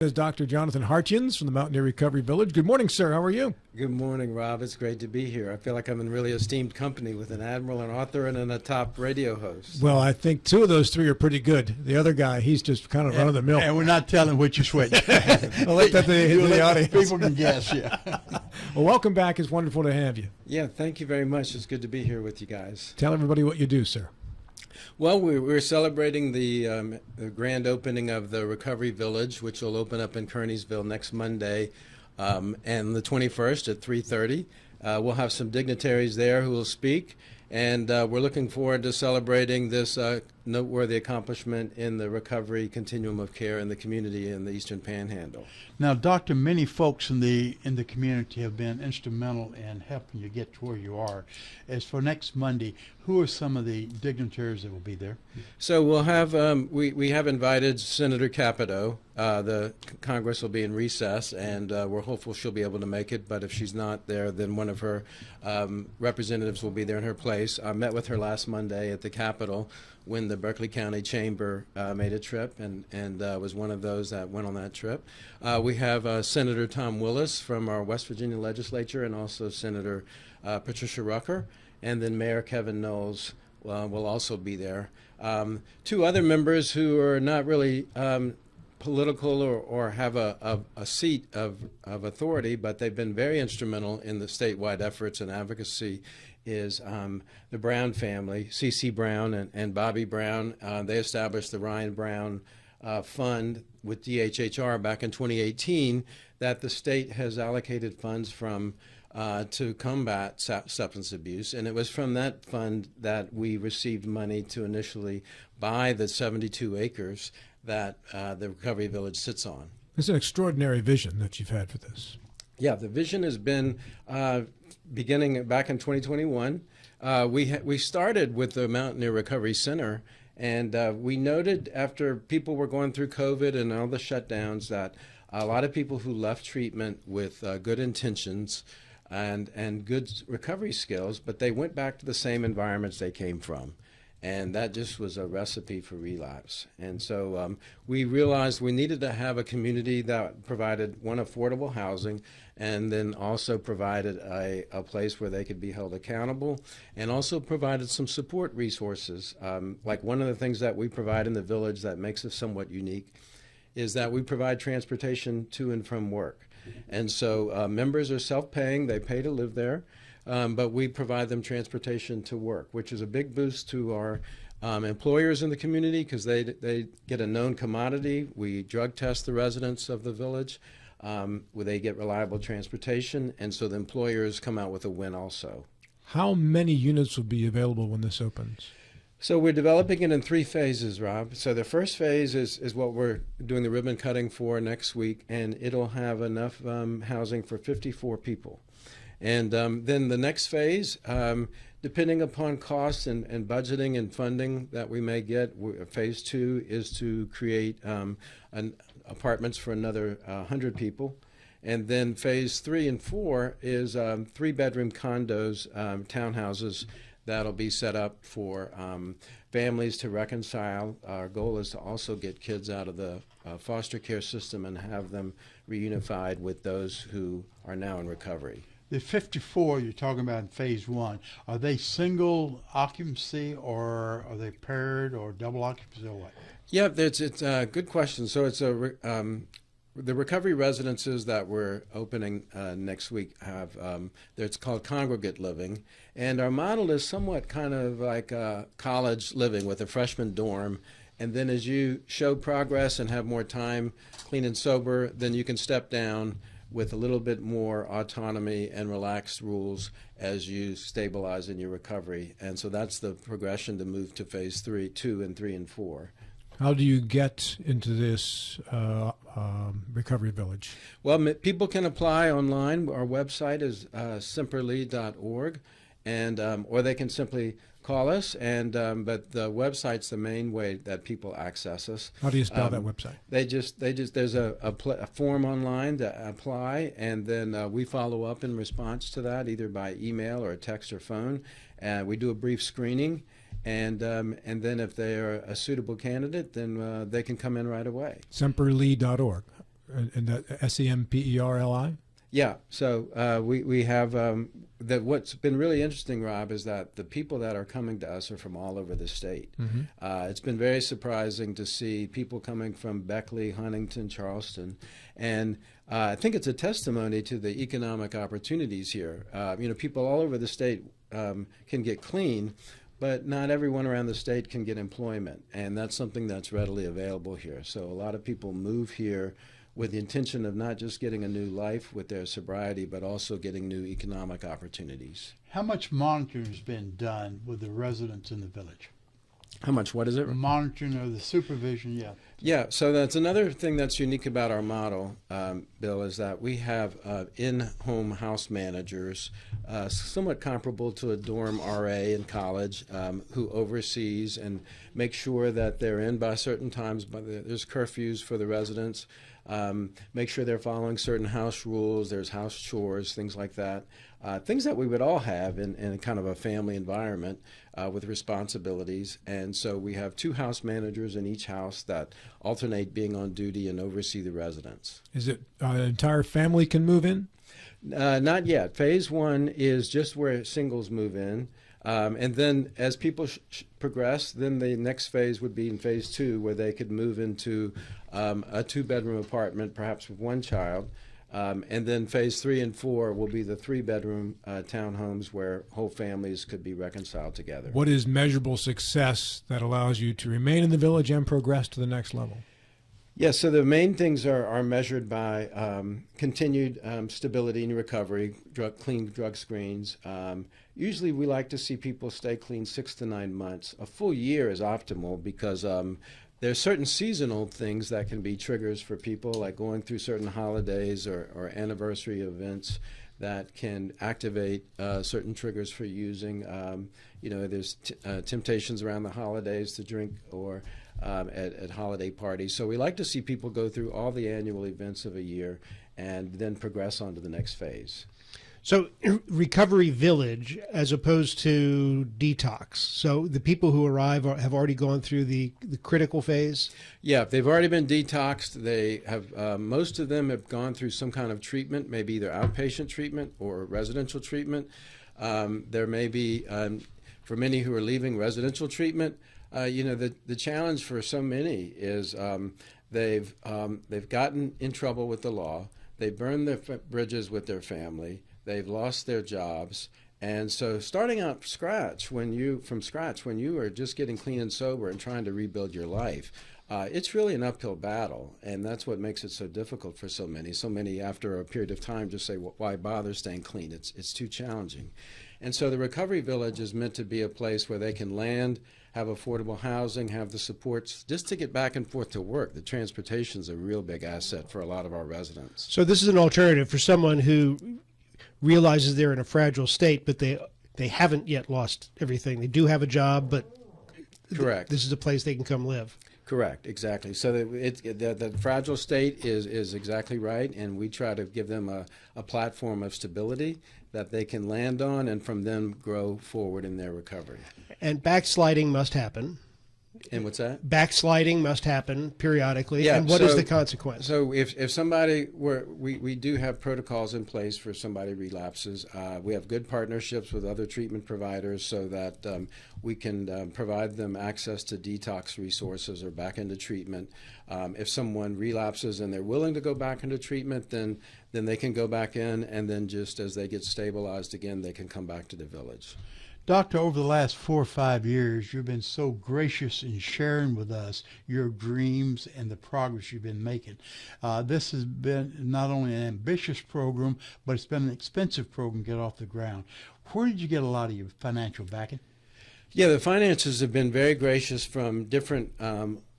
Is Dr. Jonathan Hartiens from the Mountaineer Recovery Village. Good morning, sir. How are you? Good morning, Rob. It's great to be here. I feel like I'm in really esteemed company with an admiral, an author, and a top radio host. Well, I think two of those three are pretty good. The other guy, he's just kind of run of the mill. And we're not telling which you switch. I'll let that to the audience. People can guess, yeah. Well, welcome back. It's wonderful to have you. Yeah, thank you very much. It's good to be here with you guys. Tell everybody what you do, sir. Well, we're celebrating the grand opening of the Recovery Village, which will open up in Kearneysville next Monday, and the 21st at 3:30. We'll have some dignitaries there who will speak, and we're looking forward to celebrating this noteworthy accomplishment in the recovery continuum of care in the community in the Eastern Panhandle. Now, Doctor, many folks in the community have been instrumental in helping you get to where you are. As for next Monday, who are some of the dignitaries that will be there? So we'll have we have invited Senator Capito. The Congress will be in recess, and we're hopeful she'll be able to make it. But if she's not there, then one of her representatives will be there in her place. I met with her last Monday at the Capitol when the Berkeley County Chamber made a trip, and was one of those that went on that trip. We have Senator Tom Willis from our West Virginia legislature, and also Senator Patricia Rucker, and then Mayor Kevin Knowles will also be there. Two other members who are not really political or have a seat of authority, but they've been very instrumental in the statewide efforts and advocacy is the Brown family, C.C. Brown and Bobby Brown. They established the Ryan Brown Fund with DHHR back in 2018 that the state has allocated funds from to combat substance abuse, and it was from that fund that we received money to initially buy the 72 acres that the Recovery Village sits on. It's an extraordinary vision that you've had for this. Yeah, the vision has been beginning back in 2021. We started with the Mountaineer Recovery Center, and we noted after people were going through COVID and all the shutdowns that a lot of people who left treatment with good intentions and good recovery skills, but they went back to the same environments they came from. And that just was a recipe for relapse. And so we realized we needed to have a community that provided, one, affordable housing, and then also provided a place where they could be held accountable, and also provided some support resources. Like one of the things that we provide in the village that makes us somewhat unique is that we provide transportation to and from work. And so members are self-paying, they pay to live there. But we provide them transportation to work, which is a big boost to our employers in the community because they get a known commodity. We drug test the residents of the village where they get reliable transportation, and so the employers come out with a win also. How many units will be available when this opens? So we're developing it in 3 phases, Rob. So the first phase is what we're doing the ribbon cutting for next week, and it'll have enough housing for 54 people. And then the next phase, depending upon costs and budgeting and funding that we may get, phase 2 is to create apartments for another 100 people. And then phase 3 and 4 is 3-bedroom condos, townhouses, that'll be set up for families to reconcile. Our goal is to also get kids out of the foster care system and have them reunified with those who are now in recovery. The 54 you're talking about in phase 1, are they single occupancy or are they paired or double occupancy or what? Yeah, it's a good question. So it's the recovery residences that we're opening next week have, it's called congregate living. And our model is somewhat kind of like college living with a freshman dorm. And then as you show progress and have more time, clean and sober, then you can step down with a little bit more autonomy and relaxed rules as you stabilize in your recovery. And so that's the progression to move to phase 2 and 3 and 4. How do you get into this recovery village? Well, people can apply online. Our website is semperli.org, and or they can simply call us. And but the website's the main way that people access us. How do you spell that website? They just there's a form online to apply, and then we follow up in response to that, either by email or text or phone. We do a brief screening. And then if they are a suitable candidate, then they can come in right away. Semperli.org. and that SEMPERLI? Yeah, so we have that. What's been really interesting, Rob, is that the people that are coming to us are from all over the state. It's been very surprising to see people coming from Beckley, Huntington, Charleston, and I think it's a testimony to the economic opportunities here. People all over the state can get clean, but not everyone around the state can get employment, and that's something that's readily available here. So a lot of people move here with the intention of not just getting a new life with their sobriety, but also getting new economic opportunities. How much monitoring has been done with the residents in the village? How much, what is it? Monitoring or the supervision, yeah. Yeah, so that's another thing that's unique about our model, Bill, is that we have in-home house managers, somewhat comparable to a dorm RA in college, who oversees and makes sure that they're in by certain times. But there's curfews for the residents. Make sure they're following certain house rules. There's house chores, things like that. Things that we would all have in kind of a family environment with responsibilities. And so we have 2 house managers in each house that alternate being on duty and oversee the residents. Is it an entire family can move in? Not yet. Phase 1 is just where singles move in. And then as people progress, then the next phase would be in phase 2, where they could move into a 2-bedroom apartment, perhaps with 1 child. And then phase 3 and 4 will be the 3-bedroom townhomes where whole families could be reconciled together. What is measurable success that allows you to remain in the village and progress to the next level? Yes, so the main things are measured by continued stability and recovery, clean drug screens. Usually we like to see people stay clean 6 to 9 months. A full year is optimal because there's certain seasonal things that can be triggers for people, like going through certain holidays or anniversary events that can activate certain triggers for using. There's temptations around the holidays to drink or at holiday parties. So we like to see people go through all the annual events of a year and then progress on to the next phase. So recovery village as opposed to detox. So the people who arrive have already gone through the critical phase? Yeah, they've already been detoxed. They have most of them have gone through some kind of treatment, maybe either outpatient treatment or residential treatment. There may be, for many who are leaving residential treatment, the challenge for so many is they've gotten in trouble with the law. They burned their bridges with their family. They've lost their jobs. And so starting out from scratch, when you are just getting clean and sober and trying to rebuild your life, it's really an uphill battle. And that's what makes it so difficult for so many. So many, after a period of time, just say, well, why bother staying clean? It's too challenging. And so the Recovery Village is meant to be a place where they can land, have affordable housing, have the supports, just to get back and forth to work. The transportation is a real big asset for a lot of our residents. So this is an alternative for someone who realizes they're in a fragile state, but they haven't yet lost everything. They do have a job, but Correct. This is a place they can come live. Correct, exactly. So the fragile state is exactly right, and we try to give them a platform of stability that they can land on and from them grow forward in their recovery. And backsliding must happen. And what's that? Backsliding must happen periodically. Yeah, and what is the consequence? So if somebody we do have protocols in place for somebody relapses. We have good partnerships with other treatment providers so that we can provide them access to detox resources or back into treatment. If someone relapses and they're willing to go back into treatment, then they can go back in, and then just as they get stabilized again, they can come back to the village. Doctor, over the last 4 or 5 years, you've been so gracious in sharing with us your dreams and the progress you've been making. This has been not only an ambitious program, but it's been an expensive program to get off the ground. Where did you get a lot of your financial backing? Yeah, the finances have been very gracious from different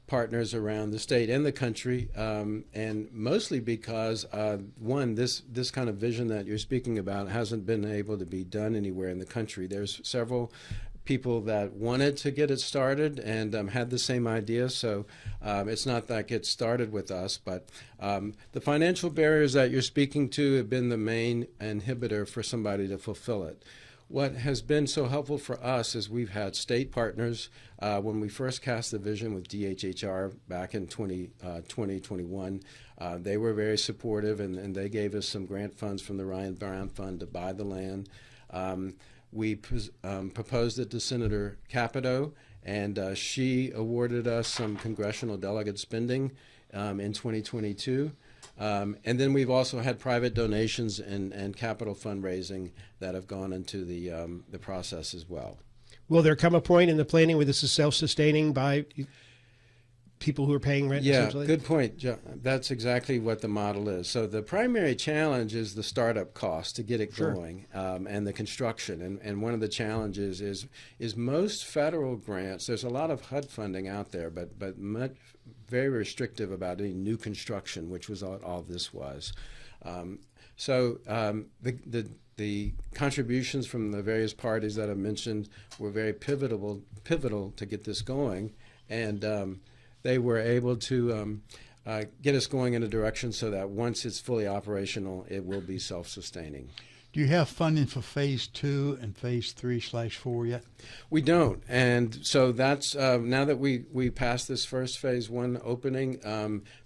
partners around the state and the country, and mostly because one, this kind of vision that you're speaking about hasn't been able to be done anywhere in the country. There's several people that wanted to get it started and had the same idea, so it's not that it started with us, but the financial barriers that you're speaking to have been the main inhibitor for somebody to fulfill it. What has been so helpful for us is we've had state partners. When we first cast the vision with DHHR back in 2021, they were very supportive, and they gave us some grant funds from the Ryan Brown Fund to buy the land. We proposed it to Senator Capito, and she awarded us some congressional delegate spending in 2022. And then we've also had private donations and capital fundraising that have gone into the process as well. Will there come a point in the planning where this is self-sustaining by people who are paying rent? Yeah, essentially? good point, John. That's exactly what the model is. So the primary challenge is the startup cost to get it going, and the construction. And one of the challenges is most federal grants. There's a lot of HUD funding out there, but very restrictive about any new construction, which was all this was. The contributions from the various parties that I mentioned were very pivotal to get this going, and they were able to get us going in a direction so that once it's fully operational, it will be self-sustaining. Do you have funding for phase 2 and phase 3/4 yet? We don't, and so that's now that we passed this first phase 1 opening,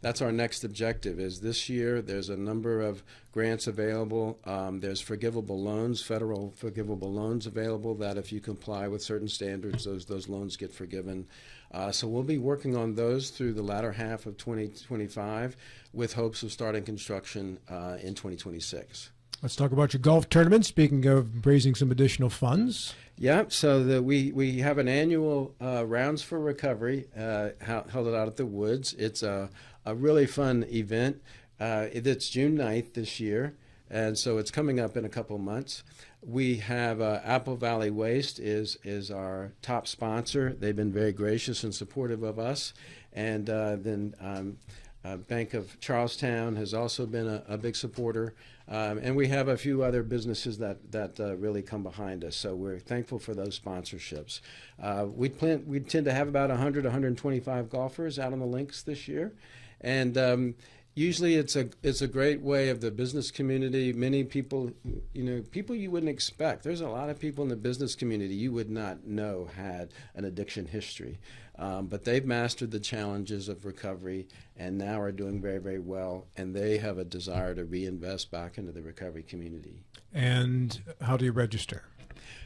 that's our next objective. Is this year there's a number of grants available. There's forgivable loans, federal forgivable loans available that if you comply with certain standards, those loans get forgiven. So we'll be working on those through the latter half of 2025 with hopes of starting construction in 2026. Let's talk about your golf tournament. Speaking of raising some additional funds. Yeah, so we have an annual Rounds for Recovery held out at the Woods. It's a really fun event. It's June 9th this year, and so it's coming up in a couple months. We have Apple Valley Waste is our top sponsor. They've been very gracious and supportive of us, and then Bank of Charlestown has also been a big supporter. And we have a few other businesses that really come behind us, so we're thankful for those sponsorships. We tend to have about 100, 125 golfers out on the links this year, and usually it's a great way of the business community. Many people, people you wouldn't expect. There's a lot of people in the business community you would not know had an addiction history. But they've mastered the challenges of recovery and now are doing very, very well, and they have a desire to reinvest back into the recovery community. And how do you register?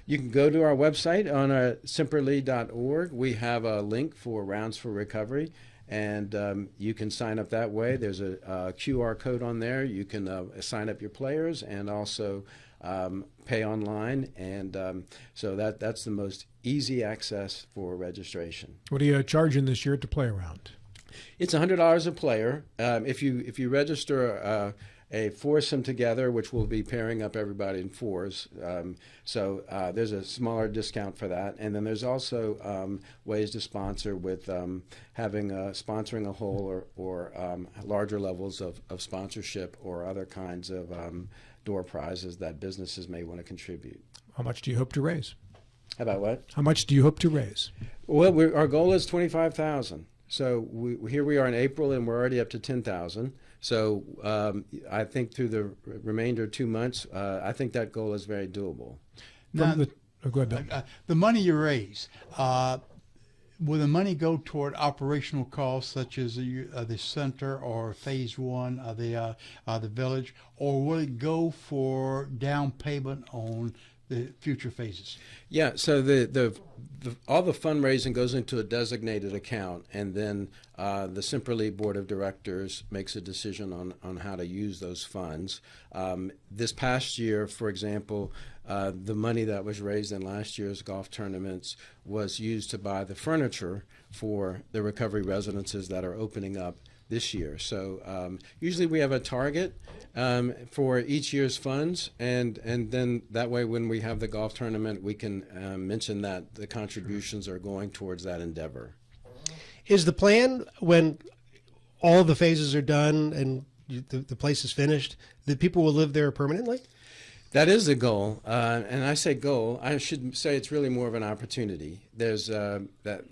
You can go to our website on semperli.org. We have a link for Rounds for Recovery, and you can sign up that way. There's a QR code on there. You can sign up your players and also pay online, and so that's the most easy access for registration. What are you charging this year to play around? It's $100 a player. If you register a foursome together, which will be pairing up everybody in fours, so there's a smaller discount for that. And then there's also ways to sponsor with sponsoring a hole or larger levels of sponsorship or other kinds of door prizes that businesses may want to contribute. How much do you hope to raise? How about what? How much do you hope to raise? Well, our goal is $25,000. So here we are in April, and we're already up to $10,000. So I think through the remainder of 2 months, I think that goal is very doable. Now, go ahead, Bill. The money you raise, will the money go toward operational costs such as the center or phase 1 of the village, or will it go for down payment on the future phases? Yeah, so all the fundraising goes into a designated account, and then the Semperli Board of Directors makes a decision on how to use those funds. This past year, for example, the money that was raised in last year's golf tournaments was used to buy the furniture for the recovery residences that are opening up this year. So usually we have a target for each year's funds, and then that way when we have the golf tournament, we can mention that the contributions are going towards that endeavor. Is the plan, when all the phases are done and the place is finished, that people will live there permanently? That is the goal, and I say goal. I should say it's really more of an opportunity. There's that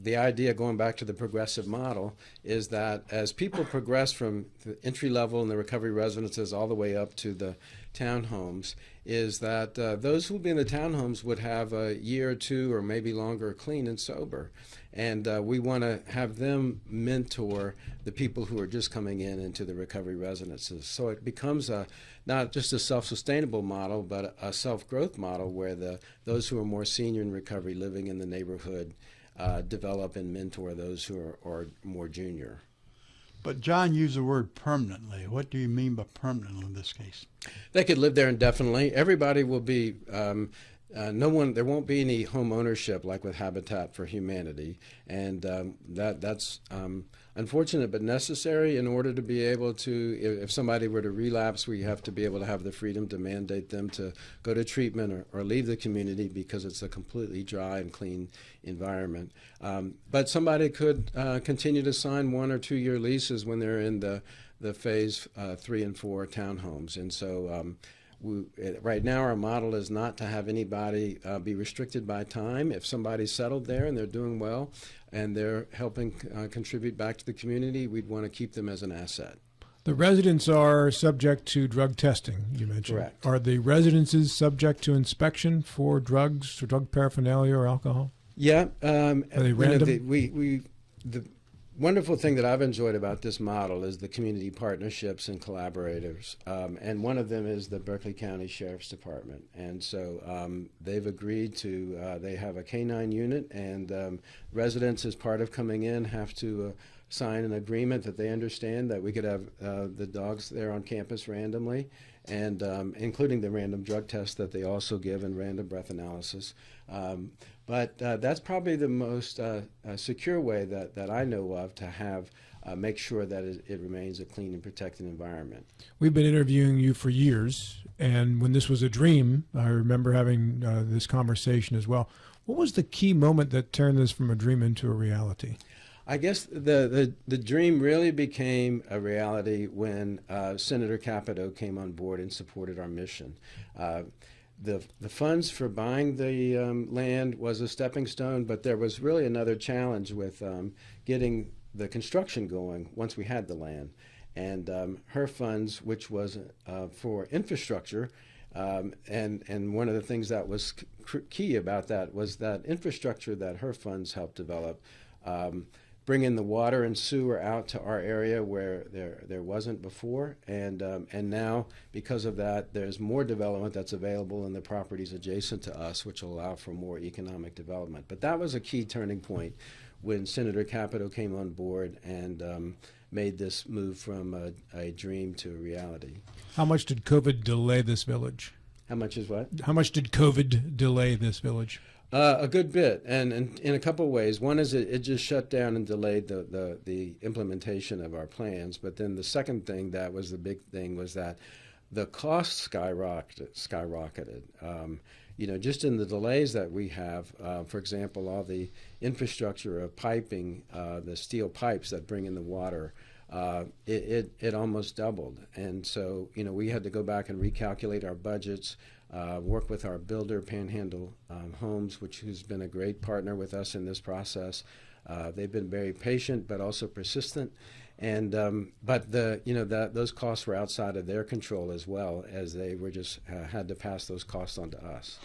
the idea, going back to the progressive model, is that as people progress from the entry level in the recovery residences all the way up to the townhomes, is that those who will be in the townhomes would have a year or two or maybe longer clean and sober. And we want to have them mentor the people who are just coming into the recovery residences. So it becomes not just a self-sustainable model, but a self-growth model where those who are more senior in recovery living in the neighborhood develop and mentor those who are more junior. But John used the word permanently. What do you mean by permanently in this case? They could live there indefinitely. Everybody will be, there won't be any home ownership like with Habitat for Humanity. And that's unfortunate but necessary in order to be able to, if somebody were to relapse, we have to be able to have the freedom to mandate them to go to treatment or leave the community because it's a completely dry and clean environment. But somebody could continue to sign 1 or 2 year leases when they're in the phase 3 and 4 townhomes. And so right now our model is not to have anybody be restricted by time. If somebody's settled there and they're doing well and they're helping contribute back to the community, we'd want to keep them as an asset. The residents are subject to drug testing, you mentioned. Correct. Are the residences subject to inspection for drugs or drug paraphernalia or alcohol? Yeah. Are they random? The wonderful thing that I've enjoyed about this model is the community partnerships and collaborators. And one of them is the Berkeley County Sheriff's Department. And so they've agreed to, they have a K-9 unit, and residents, as part of coming in, have to sign an agreement that they understand that we could have the dogs there on campus randomly, and including the random drug test that they also give and random breath analysis. But that's probably the most secure way that I know of to have make sure that it remains a clean and protected environment. We've been interviewing you for years, and when this was a dream, I remember having this conversation as well. What was the key moment that turned this from a dream into a reality? I guess the dream really became a reality when Senator Capito came on board and supported our mission. The funds for buying the land was a stepping stone, but there was really another challenge with getting the construction going once we had the land. And her funds, which was for infrastructure, and one of the things that was key about that was that infrastructure that her funds helped develop, bringing the water and sewer out to our area where there wasn't before, and now because of that there's more development that's available in the properties adjacent to us, which will allow for more economic development. But that was a key turning point when Senator Capito came on board and made this move from a dream to a reality. How much did COVID delay this village? How much is what? How much did COVID delay this village? A good bit, and in a couple of ways. One is it just shut down and delayed the implementation of our plans. But then the second thing that was the big thing was that the costs skyrocketed. Just in the delays that we have, for example, all the infrastructure of piping, the steel pipes that bring in the water, it almost doubled. And so, we had to go back and recalculate our budgets, work with our builder, Panhandle Homes, who's been a great partner with us in this process. They've been very patient, but also persistent. And but those costs were outside of their control as well, as they were just had to pass those costs on to us.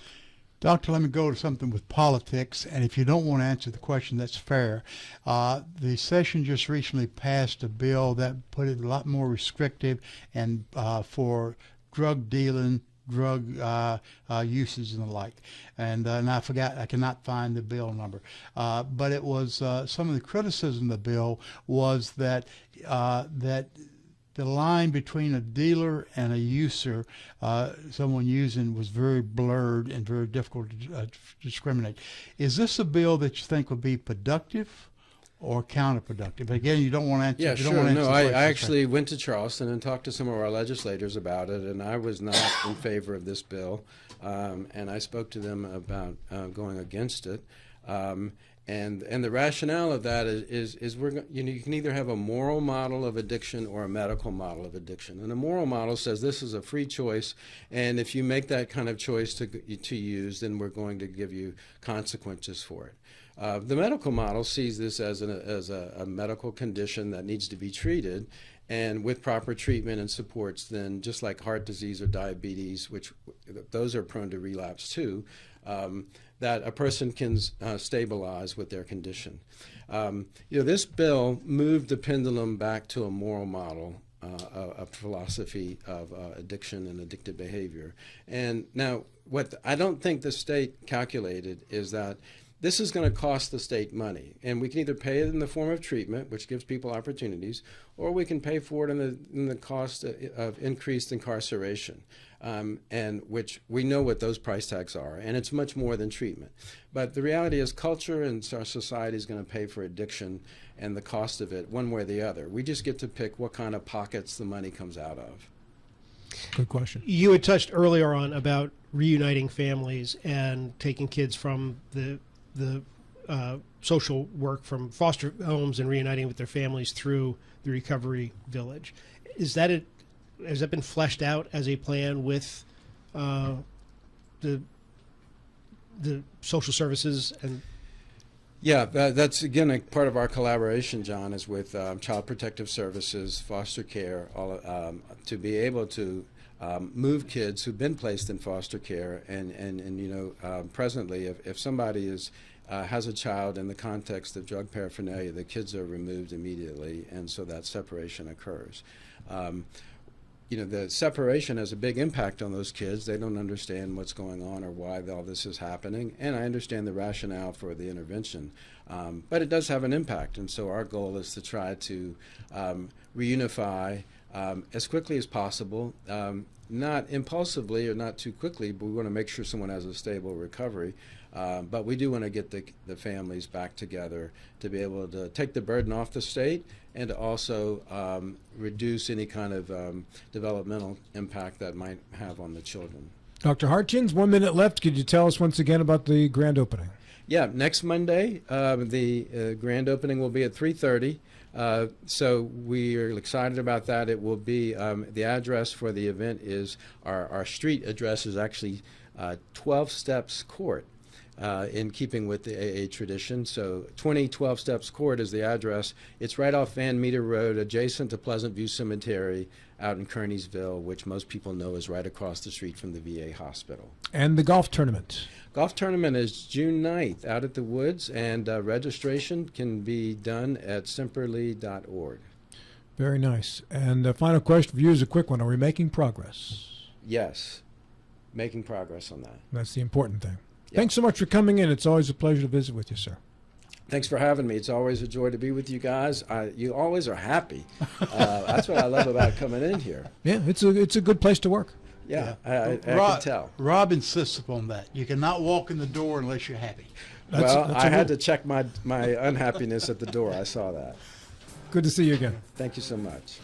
Doctor, let me go to something with politics, and if you don't want to answer the question, that's fair. The session just recently passed a bill that put it a lot more restrictive and for drug dealing, drug usage and the like. And I forgot, I cannot find the bill number. But it was some of the criticism of the bill was that the line between a dealer and a user, someone using, was very blurred and very difficult to discriminate. Is this a bill that you think would be productive or counterproductive? Again, you don't want to answer. Yeah, you sure. don't want to No, answer I actually went to Charleston and talked to some of our legislators about it, and I was not in favor of this bill. And I spoke to them about going against it. And the rationale of that is you can either have a moral model of addiction or a medical model of addiction. And a moral model says this is a free choice, and if you make that kind of choice to use, then we're going to give you consequences for it. The medical model sees this as a medical condition that needs to be treated, and with proper treatment and supports, then just like heart disease or diabetes, which those are prone to relapse too, that a person can stabilize with their condition. This bill moved the pendulum back to a moral model, a philosophy of addiction and addictive behavior. And now, what I don't think the state calculated is that this is going to cost the state money, and we can either pay it in the form of treatment, which gives people opportunities, or we can pay for it in the cost of increased incarceration, and which we know what those price tags are, and it's much more than treatment. But the reality is culture and our society is going to pay for addiction and the cost of it one way or the other. We just get to pick what kind of pockets the money comes out of. Good question. You had touched earlier on about reuniting families and taking kids from the social work from foster homes and reuniting with their families through the recovery village. Has that been fleshed out as a plan with the social services? And yeah, that's again a part of our collaboration, John, is with Child Protective Services, foster care, to be able to move kids who've been placed in foster care, and presently, if somebody has a child in the context of drug paraphernalia, the kids are removed immediately, and so that separation occurs. The separation has a big impact on those kids. They don't understand what's going on or why all this is happening, and I understand the rationale for the intervention, but it does have an impact, and so our goal is to try to reunify as quickly as possible, not impulsively or not too quickly, but we want to make sure someone has a stable recovery. But we do want to get the families back together to be able to take the burden off the state and to also reduce any kind of developmental impact that might have on the children. Dr. Hartiens, 1 minute left. Could you tell us once again about the grand opening? Yeah, next Monday, the grand opening will be at 3:30. So we are excited about that. It will be, the address for the event is, our street address is actually 12 Steps Court. In keeping with the AA tradition. So 2012 Steps Court is the address. It's right off Van Meter Road, adjacent to Pleasant View Cemetery out in Kearneysville, which most people know is right across the street from the VA hospital. And the golf tournament? Golf tournament is June 9th out at the Woods, and registration can be done at semperlee.org. Very nice. And the final question for you is a quick one. Are we making progress? Yes, making progress on that. That's the important thing. Yeah. Thanks so much for coming in. It's always a pleasure to visit with you, sir. Thanks for having me. It's always a joy to be with you guys. You always are happy. That's what I love about coming in here. Yeah, it's a good place to work. Yeah, Yeah. I can tell. Rob insists upon that. You cannot walk in the door unless you're happy. That's I a had rule. to check my unhappiness at the door. I saw that. Good to see you again. Thank you so much.